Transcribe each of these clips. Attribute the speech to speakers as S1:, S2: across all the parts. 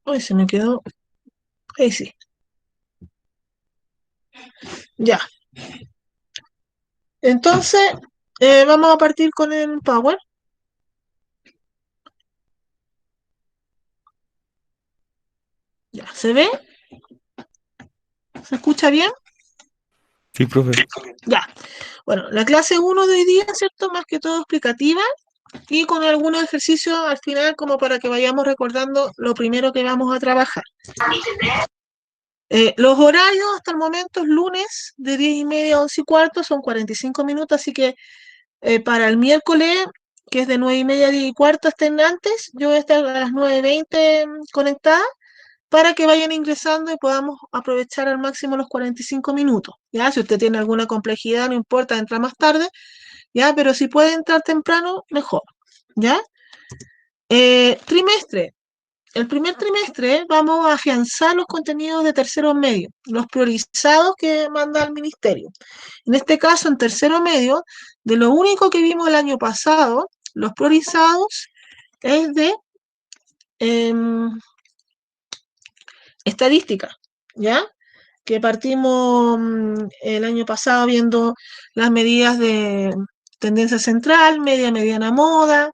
S1: Uy, se me quedó. Ahí sí. Ya. Entonces, vamos a partir con el Power. Ya. ¿Se ve? ¿Se escucha bien?
S2: Sí, profe.
S1: Ya. Bueno, la clase uno de hoy día, ¿cierto? Más que todo explicativa y con algunos ejercicios al final como para que vayamos recordando lo primero que vamos a trabajar. Los horarios hasta el momento es lunes de 10:30 a 11:15, son 45 minutos, así que para el miércoles, que es de 9:30 a 10:15, estén antes, yo voy a estar a las 9:20 conectada para que vayan ingresando y podamos aprovechar al máximo los 45 minutos. Ya, si usted tiene alguna complejidad, no importa, entra más tarde, ya, pero si puede entrar temprano, mejor. ¿Ya? Trimestre. El primer trimestre vamos a afianzar los contenidos de tercero medio, los priorizados que manda el ministerio. En este caso, en tercero medio, de lo único que vimos el año pasado, los priorizados es de eh, estadística, ¿ya? Que partimos el año pasado viendo las medidas de tendencia central, media, mediana, moda,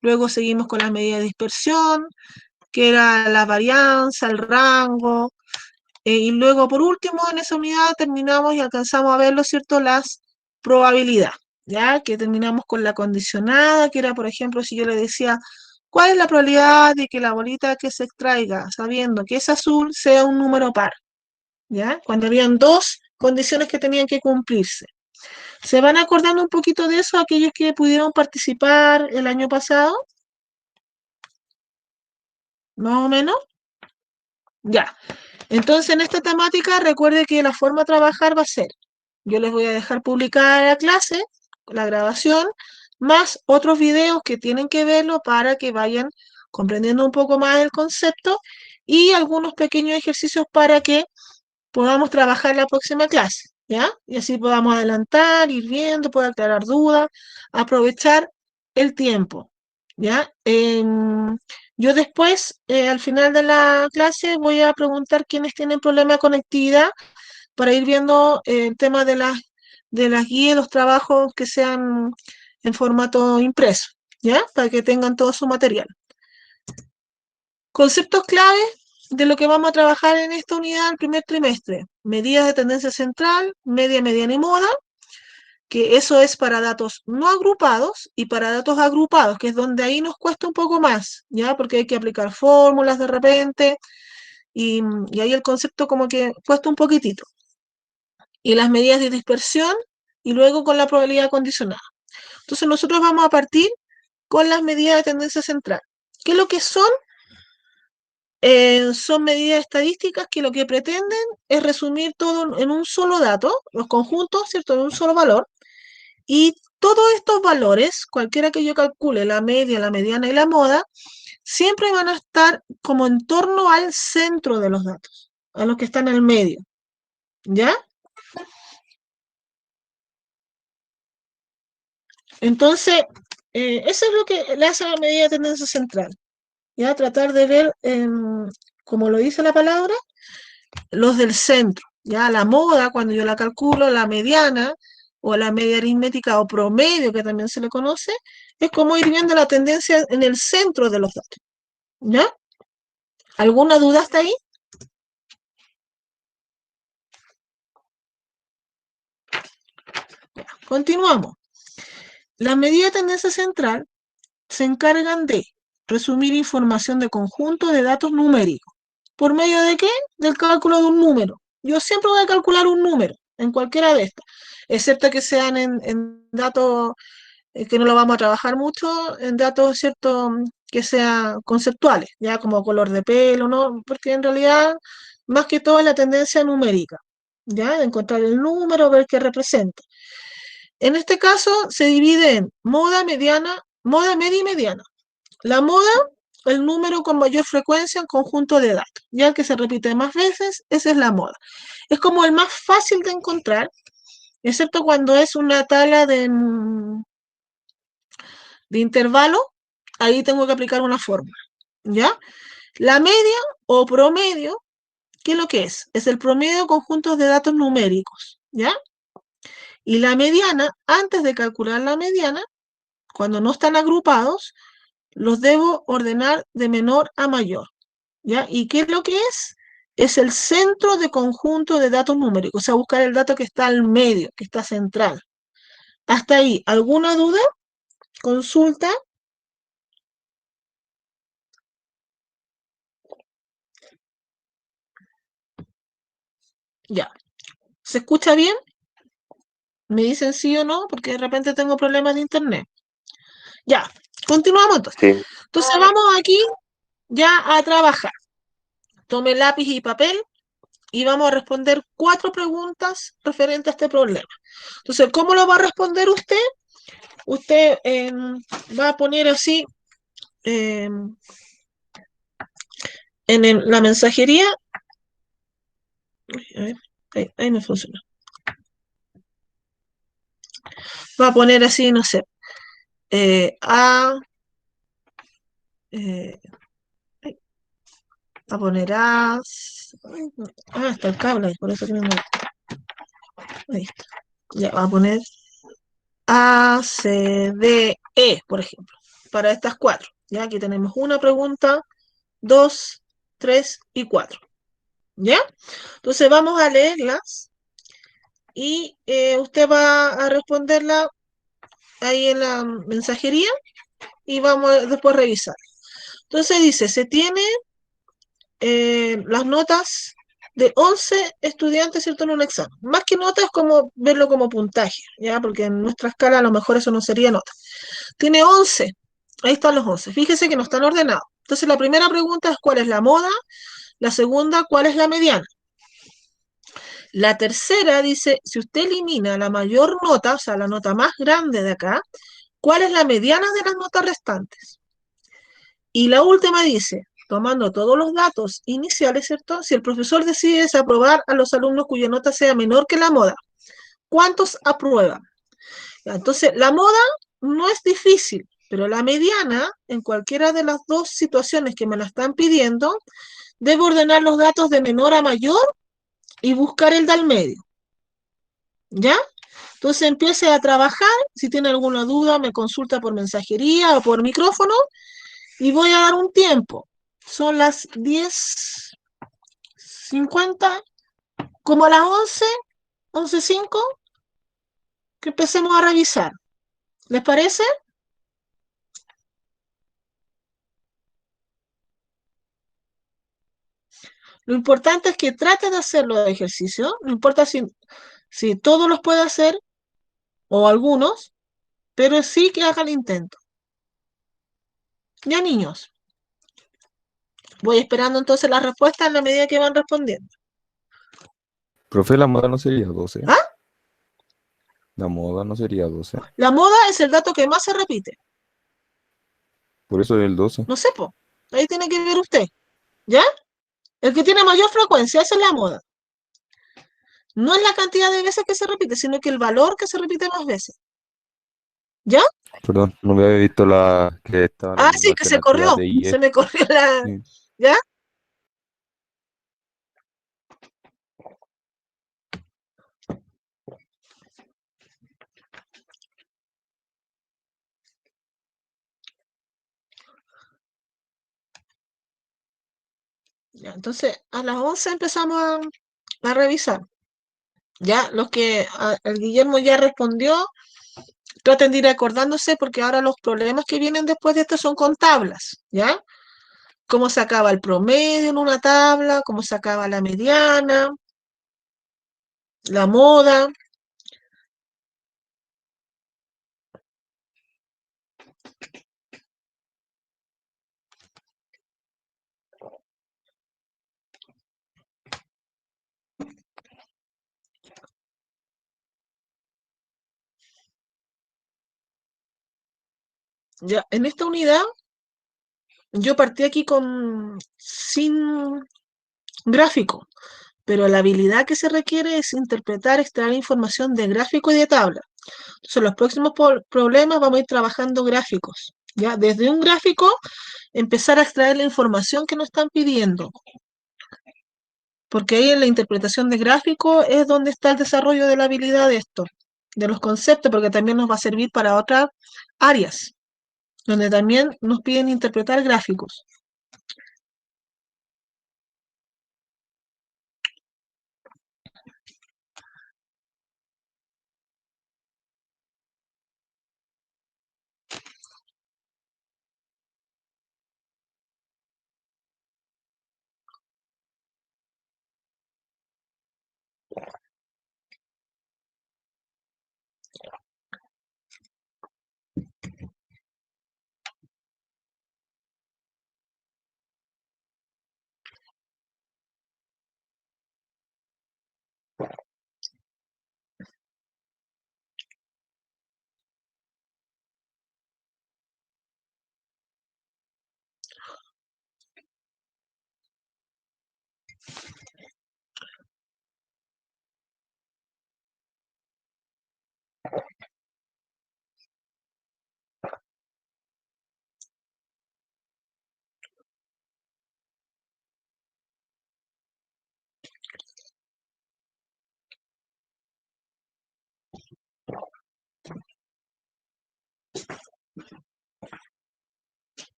S1: luego seguimos con las medidas de dispersión, que era la varianza, el rango, y luego por último en esa unidad terminamos y alcanzamos a ver, ¿lo cierto?, las probabilidades, ya que terminamos con la condicionada, que era, por ejemplo, si yo le decía, ¿cuál es la probabilidad de que la bolita que se extraiga, sabiendo que es azul, sea un número par? ¿Ya? Cuando habían dos condiciones que tenían que cumplirse. ¿Se van acordando un poquito de eso aquellos que pudieron participar el año pasado? ¿Más o menos? Ya. Entonces, en esta temática, recuerde que la forma de trabajar va a ser, yo les voy a dejar publicar la clase, la grabación, más otros videos que tienen que verlo para que vayan comprendiendo un poco más el concepto y algunos pequeños ejercicios para que podamos trabajar la próxima clase, ¿ya? Y así podamos adelantar, ir viendo, poder aclarar dudas, aprovechar el tiempo, ¿ya? Yo después, al final de la clase, voy a preguntar quiénes tienen problema de conectividad para ir viendo el tema de las guías, los trabajos que sean en formato impreso, ¿ya? Para que tengan todo su material. Conceptos clave de lo que vamos a trabajar en esta unidad el primer trimestre. Medidas de tendencia central, media, mediana y moda, que eso es para datos no agrupados y para datos agrupados, que es donde ahí nos cuesta un poco más, ¿ya? Porque hay que aplicar fórmulas de repente y ahí el concepto como que cuesta un poquitito. Y las medidas de dispersión y luego con la probabilidad condicionada. Entonces nosotros vamos a partir con las medidas de tendencia central. ¿Qué es lo que son? Son medidas estadísticas que lo que pretenden es resumir todo en un solo dato, los conjuntos, ¿cierto?, en un solo valor, y todos estos valores, cualquiera que yo calcule, la media, la mediana y la moda, siempre van a estar como en torno al centro de los datos, a los que están en el medio, ¿ya? Entonces, eso es lo que le hace a la medida de tendencia central, ¿ya? Tratar de ver, como lo dice la palabra, los del centro, ya la moda, cuando yo la calculo, la mediana o la media aritmética o promedio, que también se le conoce, es como ir viendo la tendencia en el centro de los datos, ¿ya? ¿Alguna duda hasta ahí? Continuamos. Las medidas de tendencia central se encargan de resumir información de conjunto de datos numéricos. ¿Por medio de qué? Del cálculo de un número. Yo siempre voy a calcular un número en cualquiera de estas, excepto que sean en datos que no lo vamos a trabajar mucho, en datos, ¿cierto?, que sean conceptuales, ya como color de pelo, ¿no? Porque en realidad, más que todo es la tendencia numérica, ya, de encontrar el número, ver qué representa. En este caso se divide en moda, mediana, moda, media y mediana. La moda, el número con mayor frecuencia en conjunto de datos, ya el que se repite más veces, esa es la moda. Es como el más fácil de encontrar, excepto cuando es una tabla de intervalo, ahí tengo que aplicar una fórmula, ¿ya? La media o promedio, ¿qué es lo que es? Es el promedio de conjuntos de datos numéricos, ¿ya? Y la mediana, antes de calcular la mediana, cuando no están agrupados, los debo ordenar de menor a mayor, ¿ya? ¿Y qué es lo que es? Es el centro de conjunto de datos numéricos, o sea, buscar el dato que está al medio, que está central. Hasta ahí, ¿alguna duda? Consulta. Ya. ¿Se escucha bien? Me dicen sí o no, porque de repente tengo problemas de internet. Ya, continuamos entonces.
S2: Sí.
S1: Entonces vamos aquí ya a trabajar. Tome lápiz y papel y vamos a responder 4 preguntas referentes a este problema. Entonces, ¿cómo lo va a responder usted? Usted va a poner así en la mensajería. A ver, ahí me funciona. Va a poner así, no sé, eh, va a poner está el cable, por eso que no me... Ahí está. Ya, va a poner A, C, D, E, por ejemplo, para estas 4. Ya, aquí tenemos una pregunta, 2, 3 y 4. ¿Ya? Entonces vamos a leerlas y usted va a responderla ahí en la mensajería y vamos después a revisar. Entonces dice, se tiene las notas de 11 estudiantes, ¿cierto?, en un examen. Más que notas, es como verlo como puntaje, ¿ya? Porque en nuestra escala a lo mejor eso no sería nota. Tiene 11, ahí están los 11. Fíjese que no están ordenados. Entonces la primera pregunta es ¿cuál es la moda? La segunda, ¿cuál es la mediana? La tercera dice, si usted elimina la mayor nota, o sea, la nota más grande de acá, ¿cuál es la mediana de las notas restantes? Y la última dice, tomando todos los datos iniciales, ¿cierto? Si el profesor decide desaprobar a los alumnos cuya nota sea menor que la moda, ¿cuántos aprueban? Entonces, la moda no es difícil, pero la mediana, en cualquiera de las dos situaciones que me la están pidiendo, debo ordenar los datos de menor a mayor y buscar el del medio. ¿Ya? Entonces empiece a trabajar. Si tiene alguna duda, me consulta por mensajería o por micrófono y voy a dar un tiempo. Son las 10:50, como a las 11:05, que empecemos a revisar. ¿Les parece? Lo importante es que trate de hacer los ejercicios. No importa si todos los puede hacer o algunos, pero sí que haga el intento. Ya, niños. Voy esperando entonces las respuestas en la medida que van respondiendo.
S2: Profe, la moda no sería 12.
S1: ¿Ah?
S2: La moda no sería 12.
S1: La moda es el dato que más se repite.
S2: Por eso es el 12.
S1: No sé, po. Ahí tiene que ver usted. ¿Ya? El que tiene mayor frecuencia, esa es la moda. No es la cantidad de veces que se repite, sino que el valor que se repite más veces. ¿Ya?
S2: Perdón, no me había visto la que estaban
S1: Ah,
S2: en
S1: sí,
S2: la
S1: que se
S2: alternativa
S1: corrió.
S2: D y
S1: Se
S2: E.
S1: me corrió la...
S2: Sí.
S1: ¿Ya? Ya, entonces, a las 11 empezamos a revisar. Ya, los que el Guillermo ya respondió, traten de ir acordándose porque ahora los problemas que vienen después de esto son con tablas, ¿ya? Cómo sacaba el promedio en una tabla, cómo sacaba la mediana, la moda. Ya, en esta unidad yo partí aquí sin gráfico, pero la habilidad que se requiere es interpretar, extraer información de gráfico y de tabla. Entonces, los próximos problemas vamos a ir trabajando gráficos, ¿ya? Desde un gráfico, empezar a extraer la información que nos están pidiendo, porque ahí en la interpretación de gráfico es donde está el desarrollo de la habilidad de esto, de los conceptos, porque también nos va a servir para otras áreas, donde también nos piden interpretar gráficos.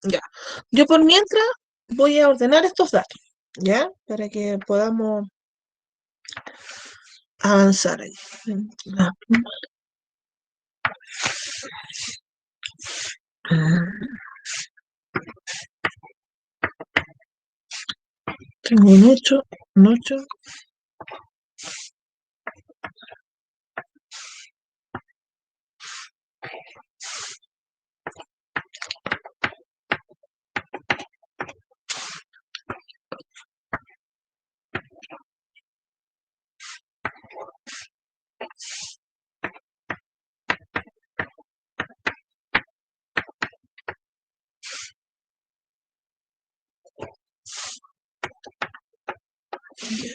S1: Ya. Yo por mientras voy a ordenar estos datos, ¿ya? Para que podamos avanzar ahí. Tengo un 8.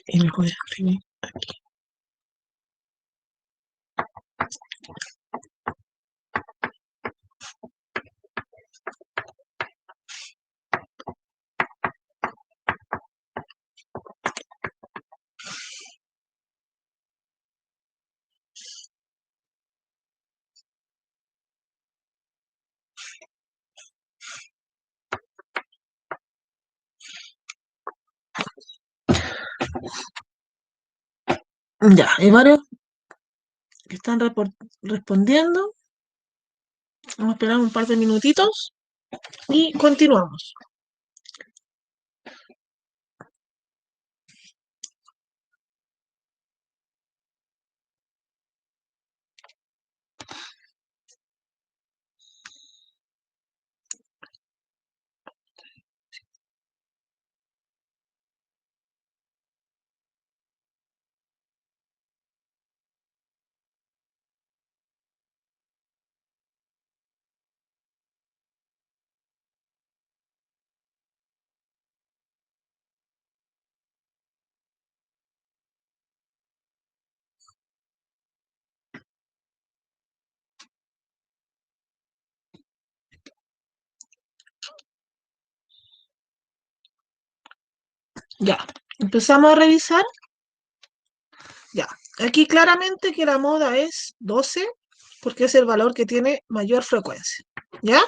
S1: Y me voy a escribir. Ya, hay varios que están respondiendo. Vamos a esperar un par de minutitos y continuamos. Ya, empezamos a revisar. Ya, aquí claramente que la moda es 12 porque es el valor que tiene mayor frecuencia. ¿Ya?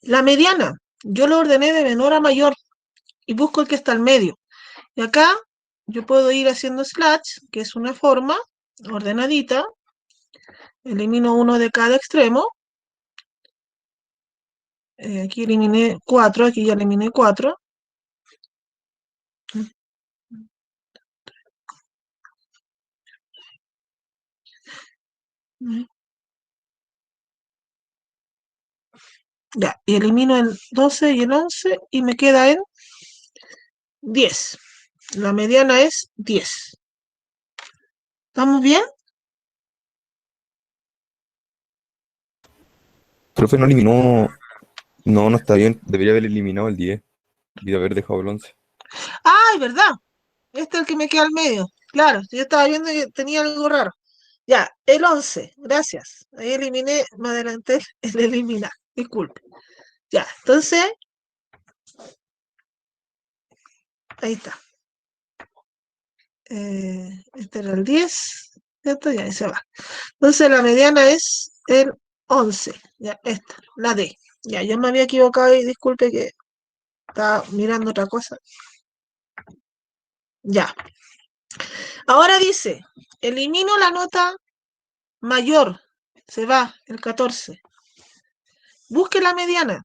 S1: La mediana, yo lo ordené de menor a mayor y busco el que está al medio. Y acá yo puedo ir haciendo slash, que es una forma ordenadita. Elimino uno de cada extremo. Aquí eliminé 4, aquí ya eliminé 4. Ya, y elimino el 12 y el 11 y me queda en 10. La mediana es 10. ¿Estamos bien?
S2: Profe, no eliminó. No, no está bien. Debería haber eliminado el 10 y de haber dejado el 11.
S1: ¡Ay, verdad! Este es el que me queda al medio. Claro, yo estaba viendo que tenía algo raro. Ya, el 11, gracias. Ahí eliminé, me adelanté el eliminar. Disculpe. Ya, entonces, ahí está. Este era el 10, ¿cierto? Ya, ahí se va. Entonces la mediana es el 11. Ya, esta, la D. Ya, yo me había equivocado y disculpe que estaba mirando otra cosa. Ya. Ahora dice, elimino la nota mayor. Se va, el 14. Busque la mediana.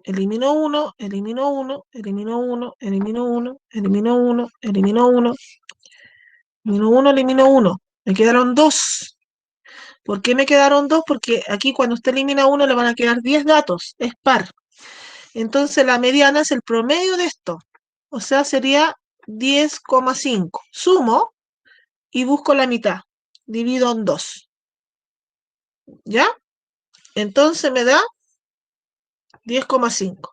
S1: Elimino 1, elimino 1, elimino 1, elimino 1, elimino 1, elimino 1, elimino 1, elimino 1. Me quedaron 2. ¿Por qué me quedaron 2? Porque aquí cuando usted elimina 1 le van a quedar 10 datos. Es par. Entonces la mediana es el promedio de esto. O sea, sería 10,5. Sumo y busco la mitad. Divido en 2. ¿Ya? Entonces me da 10,5.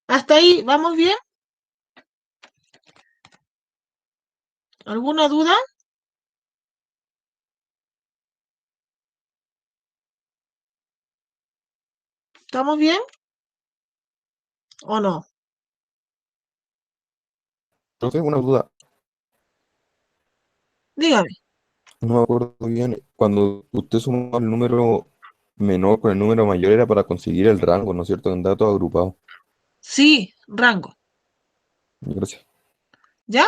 S1: ¿Hasta ahí vamos bien? ¿Alguna duda? ¿Estamos bien o no?
S2: Profe, una duda.
S1: Dígame.
S2: No me acuerdo bien. Cuando usted sumaba el número menor con el número mayor era para conseguir el rango, ¿no es cierto? En datos agrupados.
S1: Sí, rango.
S2: Gracias.
S1: ¿Ya?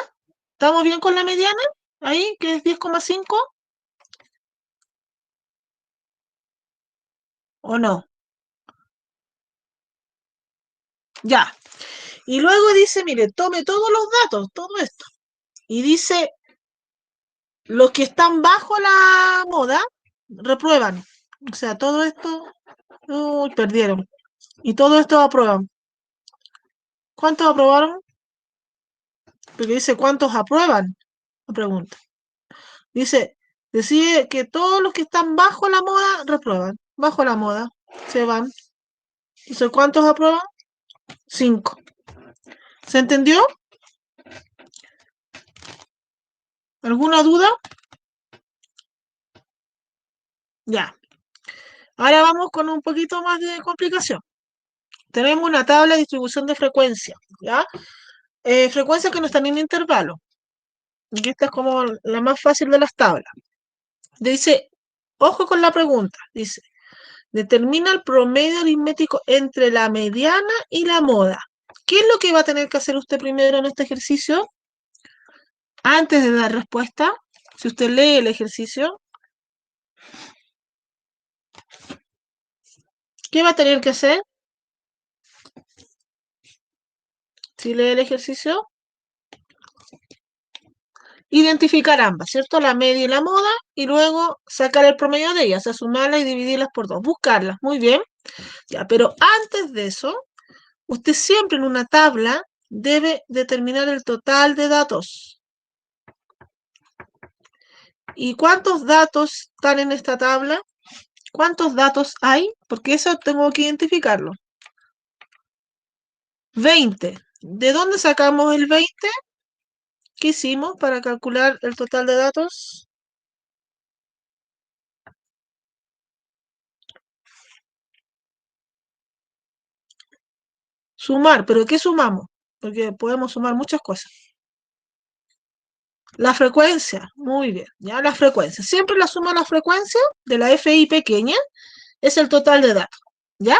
S1: ¿Estamos bien con la mediana? Ahí, que es 10,5 o no. Ya. Y luego dice, mire, tome todos los datos, todo esto. Y dice, los que están bajo la moda, reprueban. O sea, todo esto, uy, perdieron. Y todo esto aprueban. ¿Cuántos aprobaron? Porque dice, ¿cuántos aprueban? La pregunta. Dice, decide que todos los que están bajo la moda, reprueban. Bajo la moda, se van. Dice, ¿cuántos aprueban? 5. ¿Se entendió? ¿Alguna duda? Ya. Ahora vamos con un poquito más de complicación. Tenemos una tabla de distribución de frecuencia, ¿ya? Frecuencias que no están en intervalo. Y esta es como la más fácil de las tablas. Dice, ojo con la pregunta, dice, determina el promedio aritmético entre la mediana y la moda. ¿Qué es lo que va a tener que hacer usted primero en este ejercicio? Antes de dar respuesta, si usted lee el ejercicio, ¿qué va a tener que hacer? Si lee el ejercicio, identificar ambas, ¿cierto? La media y la moda, y luego sacar el promedio de ellas, o sea, sumarlas y dividirlas por 2, buscarlas, muy bien. Ya, pero antes de eso, usted siempre en una tabla debe determinar el total de datos. ¿Y cuántos datos están en esta tabla? ¿Cuántos datos hay? Porque eso tengo que identificarlo. 20. ¿De dónde sacamos el 20? ¿Qué hicimos para calcular el total de datos? Sumar, ¿pero qué sumamos? Porque podemos sumar muchas cosas. La frecuencia, muy bien, ya la frecuencia. Siempre la suma de la frecuencia de la FI pequeña es el total de datos, ¿ya?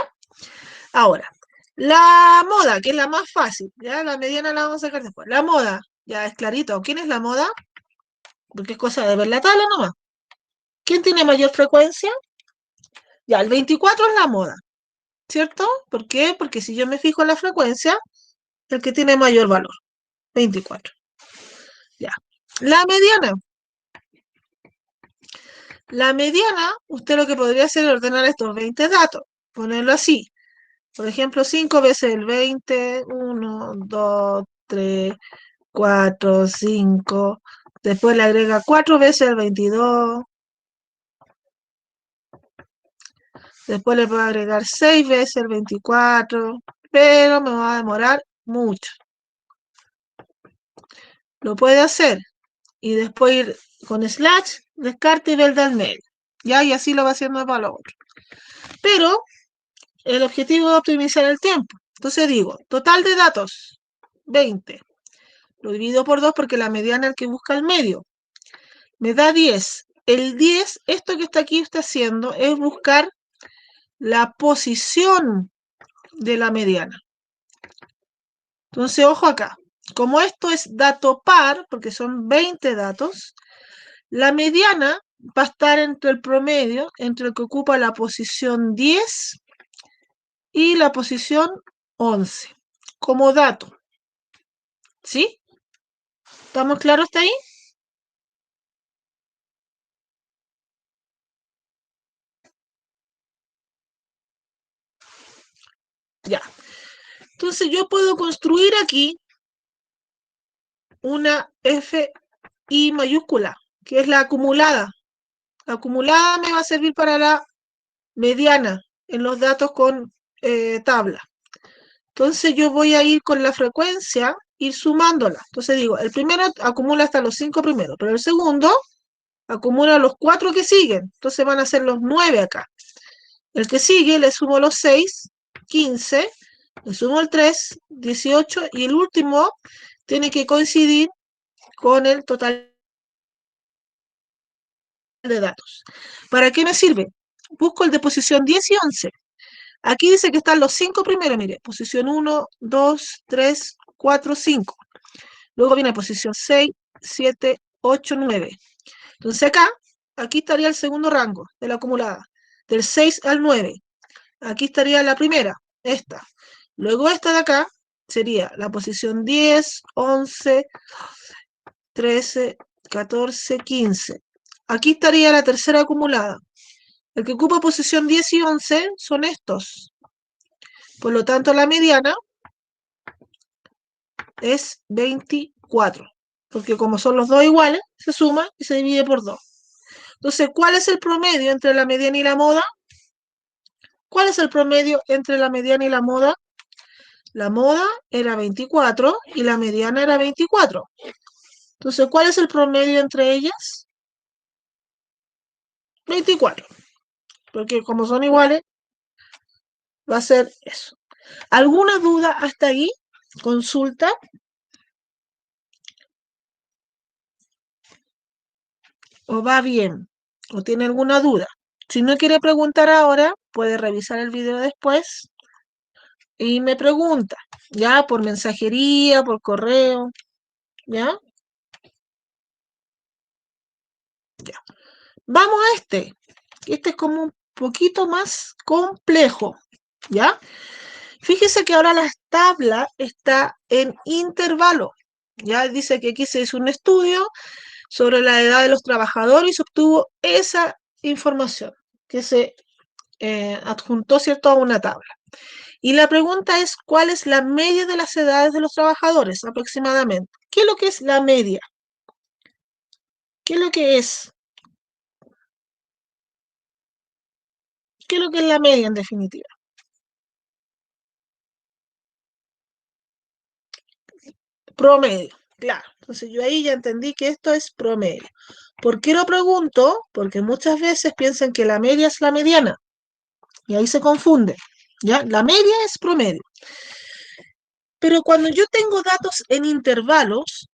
S1: Ahora, la moda, que es la más fácil, ya la mediana la vamos a sacar después. La moda, ya es clarito. ¿Quién es la moda? Porque es cosa de ver la tabla nomás. ¿Quién tiene mayor frecuencia? Ya, el 24 es la moda, ¿cierto? ¿Por qué? Porque si yo me fijo en la frecuencia, el que tiene mayor valor, 24. Ya. La mediana. La mediana, usted lo que podría hacer es ordenar estos 20 datos, ponerlo así. Por ejemplo, 5 veces el 20, 1, 2, 3, 4, 5. Después le agrega 4 veces el 22. Después le puedo agregar 6 veces el 24. Pero me va a demorar mucho. Lo puede hacer. Y después ir con slash, descarte y ver del medio. ¿Ya? Y así lo va haciendo para lo otro. Pero el objetivo es optimizar el tiempo. Entonces digo, total de datos, 20. Lo divido por 2 porque la mediana es el que busca el medio. Me da 10. El 10, esto que está aquí está haciendo, es buscar la posición de la mediana. Entonces, ojo acá. Como esto es dato par, porque son 20 datos, la mediana va a estar entre el promedio, entre el que ocupa la posición 10 y la posición 11, como dato. ¿Sí? ¿Estamos claros hasta ahí? Ya. Entonces yo puedo construir aquí una FI mayúscula, que es la acumulada. La acumulada me va a servir para la mediana en los datos con tabla. Entonces yo voy a ir con la frecuencia, ir sumándola. Entonces digo, el primero acumula hasta los 5 primeros, pero el segundo acumula los 4 que siguen. Entonces van a ser los 9 acá. El que sigue le sumo los 6, 15, le sumo el 3, 18, y el último tiene que coincidir con el total de datos. ¿Para qué me sirve? Busco el de posición 10 y 11. Aquí dice que están los 5 primeros, mire, posición 1, 2, 3, 4, 5. Luego viene posición 6, 7, 8, 9. Entonces acá, aquí estaría el segundo rango de la acumulada, del 6 al 9. Aquí estaría la primera, esta. Luego esta de acá sería la posición 10, 11, 13, 14, 15. Aquí estaría la tercera acumulada. El que ocupa posición 10 y 11 son estos. Por lo tanto, la mediana es 24. Porque como son los dos iguales, se suma y se divide por 2. Entonces, ¿cuál es el promedio entre la mediana y la moda? ¿Cuál es el promedio entre la mediana y la moda? La moda era 24 y la mediana era 24. Entonces, ¿cuál es el promedio entre ellas? 24. Porque como son iguales, va a ser eso. ¿Alguna duda hasta ahí? ¿Consulta? ¿O va bien? ¿O tiene alguna duda? Si no quiere preguntar ahora, puede revisar el video después y me pregunta, ya por mensajería, por correo, ¿ya? Ya. Vamos a este. Este es como un poquito más complejo, ¿ya? Fíjese que ahora la tabla está en intervalo. Ya dice que aquí se hizo un estudio sobre la edad de los trabajadores y se obtuvo esa información que se adjuntó, ¿cierto?, a una tabla. Y la pregunta es, ¿cuál es la media de las edades de los trabajadores aproximadamente? ¿Qué es lo que es la media? ¿Qué es lo que es? ¿Qué es lo que es la media en definitiva? Promedio, claro. Entonces yo ahí ya entendí que esto es promedio. ¿Por qué lo pregunto? Porque muchas veces piensan que la media es la mediana y ahí se confunde. ¿Ya? La media es promedio. Pero cuando yo tengo datos en intervalos,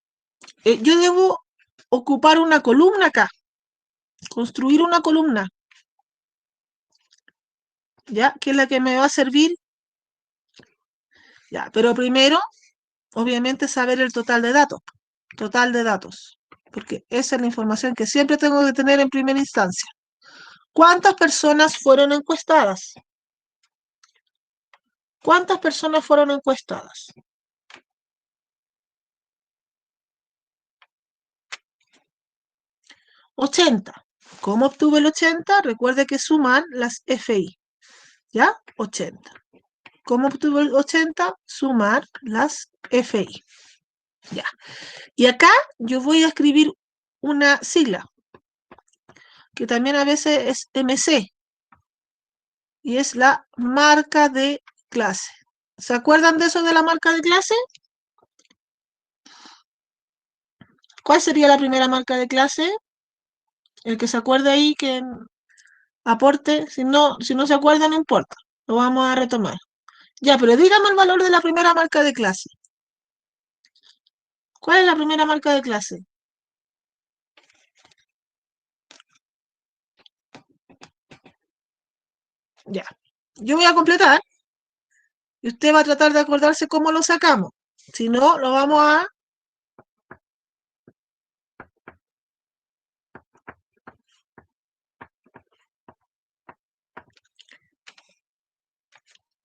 S1: yo debo ocupar una columna acá, construir una columna, ¿ya? Que es la que me va a servir. Ya, pero primero, obviamente, saber el total de datos, porque esa es la información que siempre tengo que tener en primera instancia. ¿Cuántas personas fueron encuestadas? ¿Cuántas personas fueron encuestadas? 80. ¿Cómo obtuve el 80? Recuerde que suman las FI, ¿ya? 80. ¿Cómo obtuve el 80? Sumar las FI. Ya. Y acá yo voy a escribir una sigla, que también a veces es MC, y es la marca de clase. ¿Se acuerdan de eso de la marca de clase? ¿Cuál sería la primera marca de clase? El que se acuerde ahí que aporte, si no se acuerda no importa, lo vamos a retomar. Ya, pero dígame el valor de la primera marca de clase. ¿Cuál es la primera marca de clase? Ya. Yo voy a completar y usted va a tratar de acordarse cómo lo sacamos. Si no, lo vamos a...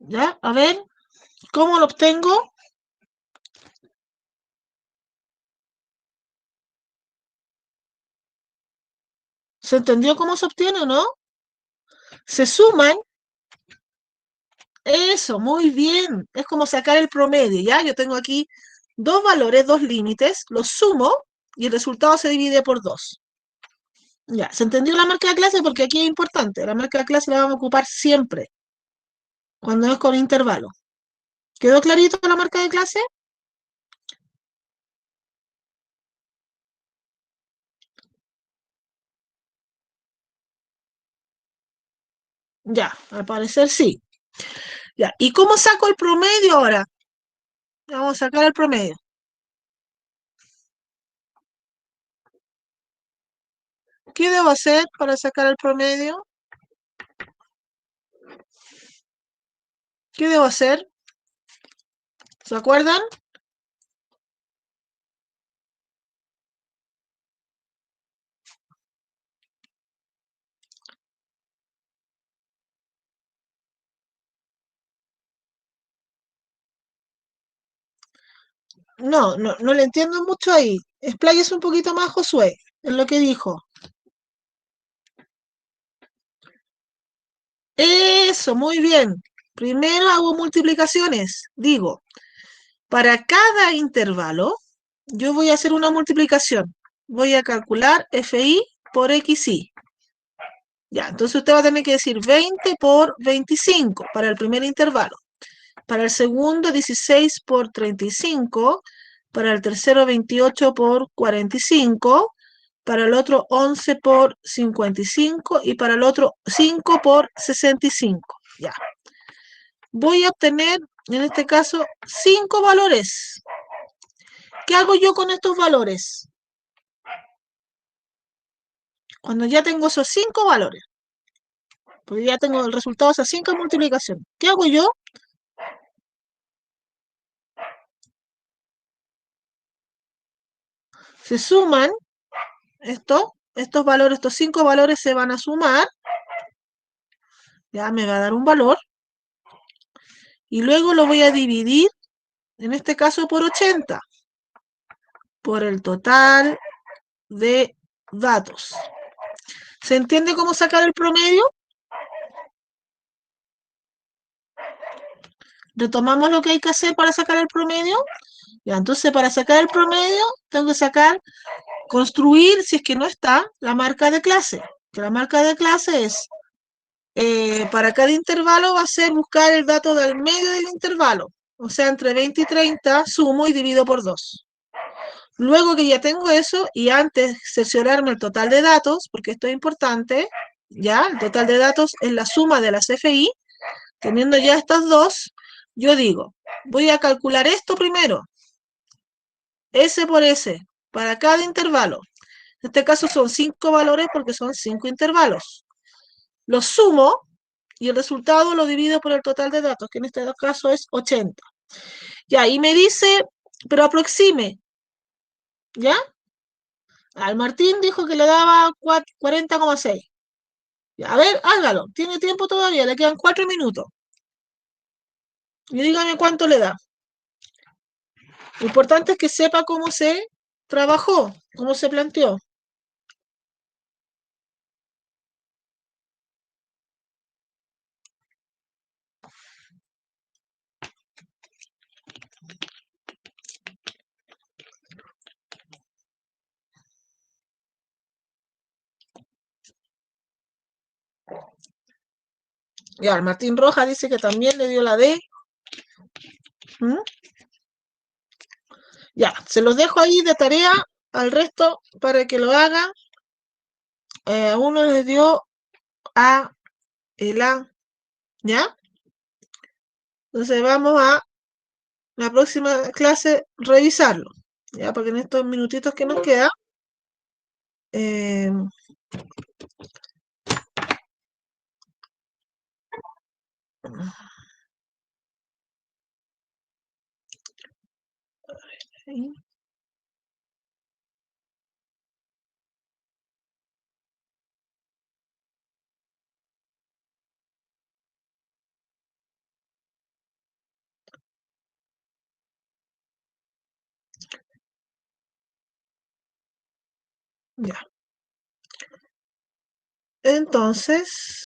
S1: Ya, a ver, ¿cómo lo obtengo? ¿Se entendió cómo se obtiene o no? Se suman. Eso, muy bien. Es como sacar el promedio, ¿ya? Yo tengo aquí dos valores, dos límites, los sumo y el resultado se divide por 2. Ya, ¿se entendió la marca de clase? Porque aquí es importante. La marca de clase la vamos a ocupar siempre, cuando es con intervalo. ¿Quedó clarito la marca de clase? Ya, al parecer sí. Ya, ¿y cómo saco el promedio ahora? Vamos a sacar el promedio. ¿Qué debo hacer para sacar el promedio? ¿Qué debo hacer? ¿Se acuerdan? No le entiendo mucho ahí. Expláyese un poquito más, Josué, en lo que dijo. Eso, muy bien. Primero hago multiplicaciones. Digo, para cada intervalo, yo voy a hacer una multiplicación. Voy a calcular FI por XI. Ya, entonces usted va a tener que decir 20 por 25 para el primer intervalo. Para el segundo, 16 por 35. Para el tercero, 28 por 45. Para el otro, 11 por 55. Y para el otro, 5 por 65. Ya. Voy a obtener, en este caso, 5 valores. ¿Qué hago yo con estos valores? Cuando ya tengo esos 5 valores, porque ya tengo el resultado de esas 5 multiplicaciones. ¿Qué hago yo? Se suman estos valores, estos 5 valores se van a sumar, ya me va a dar un valor, y luego lo voy a dividir, en este caso por 80, por el total de datos. ¿Se entiende cómo sacar el promedio? Retomamos lo que hay que hacer para sacar el promedio. Ya, entonces, para sacar el promedio, tengo que construir, si es que no está, la marca de clase. Que la marca de clase es, para cada intervalo va a ser buscar el dato del medio del intervalo. O sea, entre 20 y 30, sumo y divido por 2. Luego que ya tengo eso, y antes cerciorarme el total de datos, porque esto es importante, ya, el total de datos es la suma de las FI, teniendo ya estas dos, yo digo, voy a calcular esto primero, S por S, para cada intervalo. En este caso son 5 valores porque son 5 intervalos. Los sumo y el resultado lo divido por el total de datos, que en este caso es 80. Ya, y me dice, pero aproxime, ¿ya? Al Martín dijo que le daba 40,6. A ver, hágalo. Tiene tiempo todavía, le quedan 4 minutos. Y dígame cuánto le da. Lo importante es que sepa cómo se trabajó, cómo se planteó. Ya, Martín Rojas dice que también le dio la D. ¿Mm? Ya, se los dejo ahí de tarea al resto para que lo hagan. A uno les dio A, el A, ¿ya? Entonces vamos a la próxima clase revisarlo, ¿ya? Porque en estos minutitos que nos queda, eh, ya. Entonces,